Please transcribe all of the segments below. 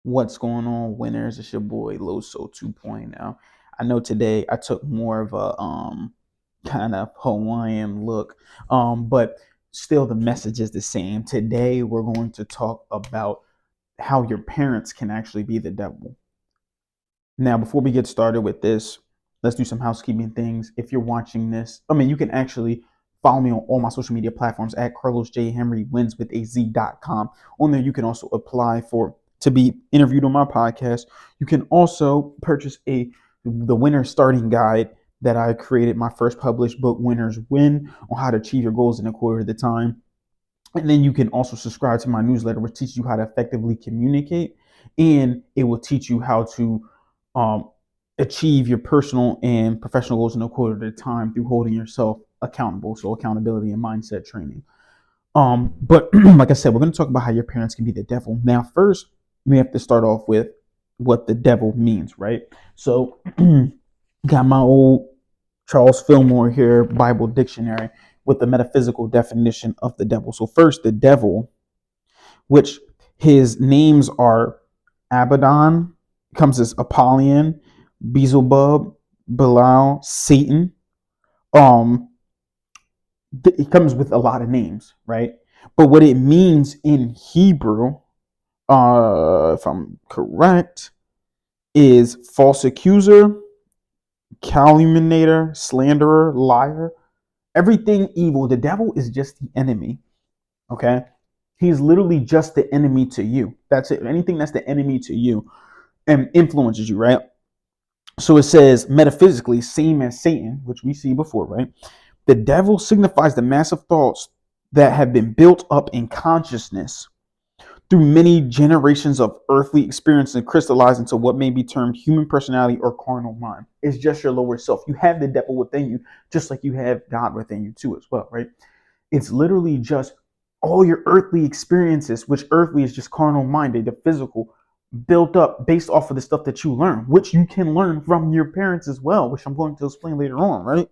What's going on, winners? It's your boy Loso 2.0. I know today I took more of a kind of Hawaiian look, but still the message is the same. Today we're going to talk about how your parents can actually be the devil. Now, before we get started with this, let's do some housekeeping things. If you're watching this, you can actually follow me on all my social media platforms at Carlos J. Henry wins with az.com. On there, you can also apply to be interviewed on my podcast. You can also purchase the winner starting guide that I created, my first published book, Winners Win, on how to achieve your goals in a quarter of the time. And then you can also subscribe to my newsletter, which teaches you how to effectively communicate, and it will teach you how to um, achieve your personal and professional goals in a quarter at a time through holding yourself accountable. So accountability and mindset training. But like I said, we're going to talk about how your parents can be the devil. Now, first, we have to start off with what the devil means, right? So, got my old Charles Fillmore here Bible dictionary with the metaphysical definition of the devil. So, first, the devil, which his names are Abaddon, comes as Apollyon, Beelzebub, Belial, Satan. Um, it comes with a lot of names, right? But what it means in Hebrew, if I'm correct, is false accuser, calumniator, slanderer, liar, everything evil. The devil is just the enemy. Okay. He's literally just the enemy to you. That's it. Anything that's the enemy to you and influences you, right? So it says metaphysically, same as Satan, which we see before, right? The devil signifies the massive thoughts that have been built up in consciousness through many generations of earthly experience and crystallize into what may be termed human personality or carnal mind. It's just your lower self. You have the devil within you, just like you have God within you too as well, right? It's literally just all your earthly experiences, which earthly is just carnal minded, the physical, built up based off of the stuff that you learn, which you can learn from your parents as well, which I'm going to explain later on, right?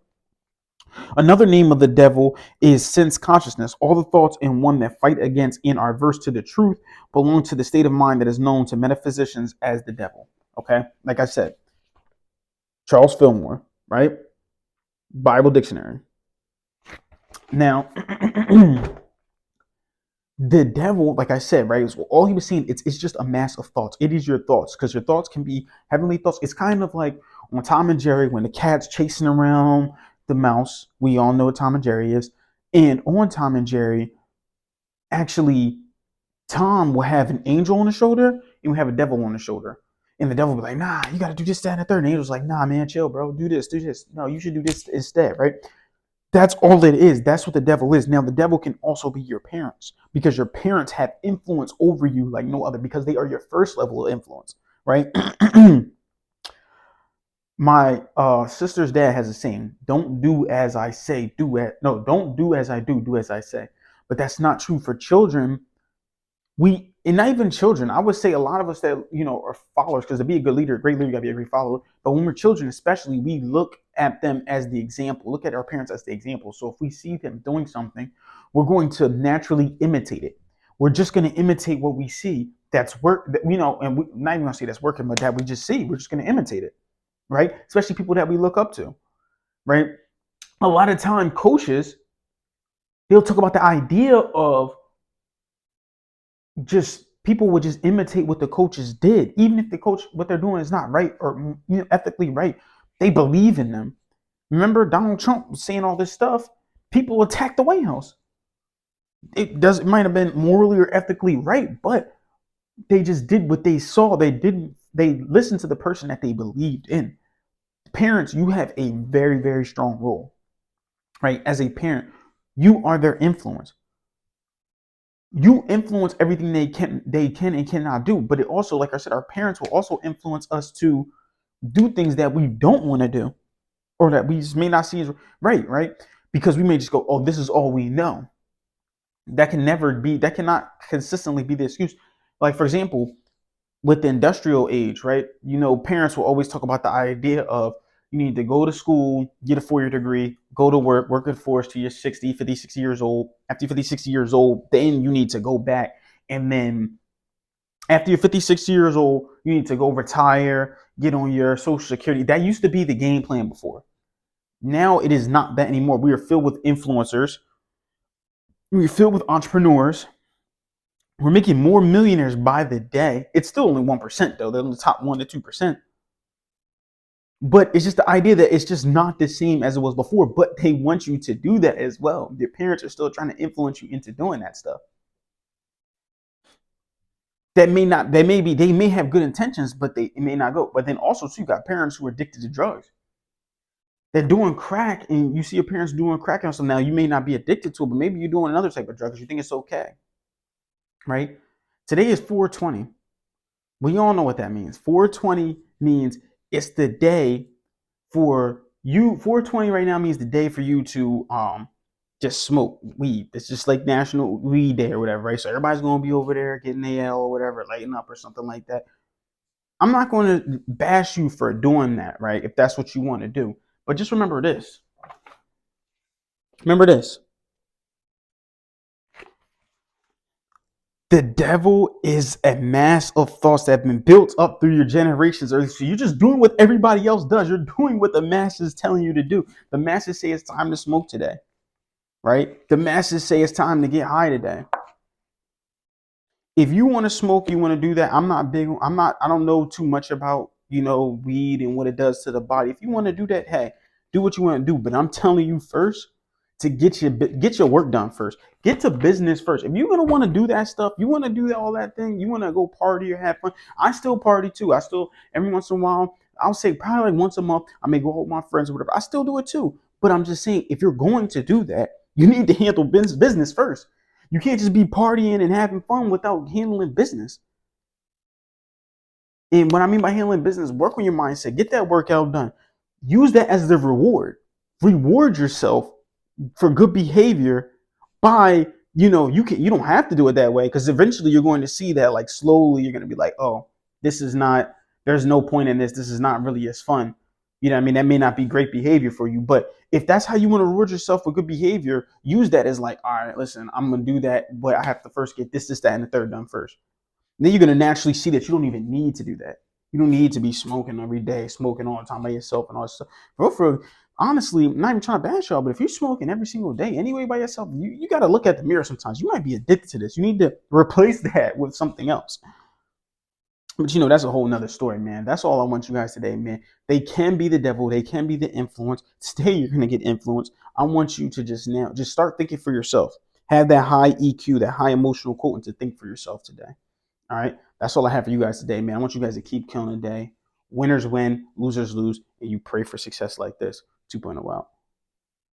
Another name of the devil is sense consciousness. All the thoughts in one that fight against and are averse to the truth belong to the state of mind that is known to metaphysicians as the devil. Okay, like I said, Charles Fillmore, right? Bible dictionary. Now, the devil, like I said, right, so all he was saying, it's just a mass of thoughts. It is your thoughts, because your thoughts can be heavenly thoughts. It's kind of like on Tom and Jerry when the cat's chasing around the mouse. We all know what Tom and Jerry is. And on Tom and Jerry, actually, Tom will have an angel on the shoulder and will have a devil on the shoulder. And the devil will be like, nah, you got to do this, that, and the third. And the angel's like, nah, man, chill, bro. Do this, do this. No, you should do this instead, right? That's all it is. That's what the devil is. Now, the devil can also be your parents, because your parents have influence over you like no other, because they are your first level of influence, right? My sister's dad has a saying: "Don't do as I say, don't do as I do as I say." But that's not true for children. And not even children, I would say a lot of us that are followers, because to be a good leader, a great leader, you gotta be a great follower. But when we're children, especially, we look at them as the example, look at our parents as the example. So if we see them doing something, we're going to naturally imitate it. We're just going to imitate what we see that's and we're not even gonna say that's working, but that we just see. We're just going to imitate it, right? Especially people that we look up to, right? A lot of time, coaches, they'll talk about the idea of just people would just imitate what the coaches did, even if the coach, what they're doing is not right or ethically right. They believe in them. Remember Donald Trump saying all this stuff? People attacked the White House. It might have been morally or ethically right, but they just did what they saw. They listened to the person that they believed in. Parents, you have a very, very strong role, right? As a parent, you are their influence. You influence everything they can and cannot do. But it also, like I said, our parents will also influence us to do things that we don't want to do, or that we just may not see as right, because we may just go, oh, this is all we know. That cannot consistently be the excuse. Like, for example, with the industrial age, right? Parents will always talk about the idea of you need to go to school, get a 4-year degree, go to work at force till you're 60, 50, 60 years old. After you're 50, 60 years old, then you need to go back and then After you're 56 years old, you need to go retire, get on your social security. That used to be the game plan before. Now it is not that anymore. We are filled with influencers. We're filled with entrepreneurs. We're making more millionaires by the day. It's still only 1% though. They're in the top 1 to 2%. But it's just the idea that it's just not the same as it was before. But they want you to do that as well. Your parents are still trying to influence you into doing that stuff. That may not, they may have good intentions, but it may not go. But then also too, you got parents who are addicted to drugs. They're doing crack, and you see your parents doing crack and stuff. Now you may not be addicted to it, but maybe you're doing another type of drug because you think it's okay, right? Today is 420. We all know what that means. 420 means it's the day for you. 420 right now means the day for you to just smoke weed. It's just like National Weed Day or whatever, right? So everybody's gonna be over there getting AL or whatever, lighting up or something like that. I'm not going to bash you for doing that, right? If that's what you want to do. But just remember this. Remember this. The devil is a mass of thoughts that have been built up through your generations. So you're just doing what everybody else does. You're doing what the masses telling you to do. The masses say it's time to smoke today, right? The masses say it's time to get high today. If you want to smoke, you want to do that. I don't know too much about, weed and what it does to the body. If you want to do that, hey, do what you want to do. But I'm telling you first to get your work done first. Get to business first. If you're going to want to do that stuff, you want to do all that thing, you want to go party or have fun. I still party too. I still, every once in a while, I'll say probably like once a month, I may go out with my friends or whatever. I still do it too. But I'm just saying, if you're going to do that, you need to handle business first. You can't just be partying and having fun without handling business. And what I mean by handling business, work on your mindset, get that workout done. Use that as the reward. Reward yourself for good behavior by, you don't have to do it that way, because eventually you're going to see that, like, slowly you're going to be like, oh, there's no point in this. This is not really as fun. You know what I mean? That may not be great behavior for you, but if that's how you want to reward yourself for good behavior, use that as like, all right, listen, I'm going to do that, but I have to first get this, that, and the third done first. And then you're going to naturally see that you don't even need to do that. You don't need to be smoking every day, smoking all the time by yourself and all this stuff. Honestly, I'm not even trying to bash y'all, but if you're smoking every single day anyway by yourself, you got to look at the mirror sometimes. You might be addicted to this. You need to replace that with something else. But that's a whole nother story, man. That's all I want you guys today, man. They can be the devil. They can be the influence. Today you're going to get influenced. I want you to just start thinking for yourself. Have that high EQ, that high emotional quotient to think for yourself today. All right. That's all I have for you guys today, man. I want you guys to keep killing the day. Winners win, losers lose, and you pray for success like this. 2.0 out.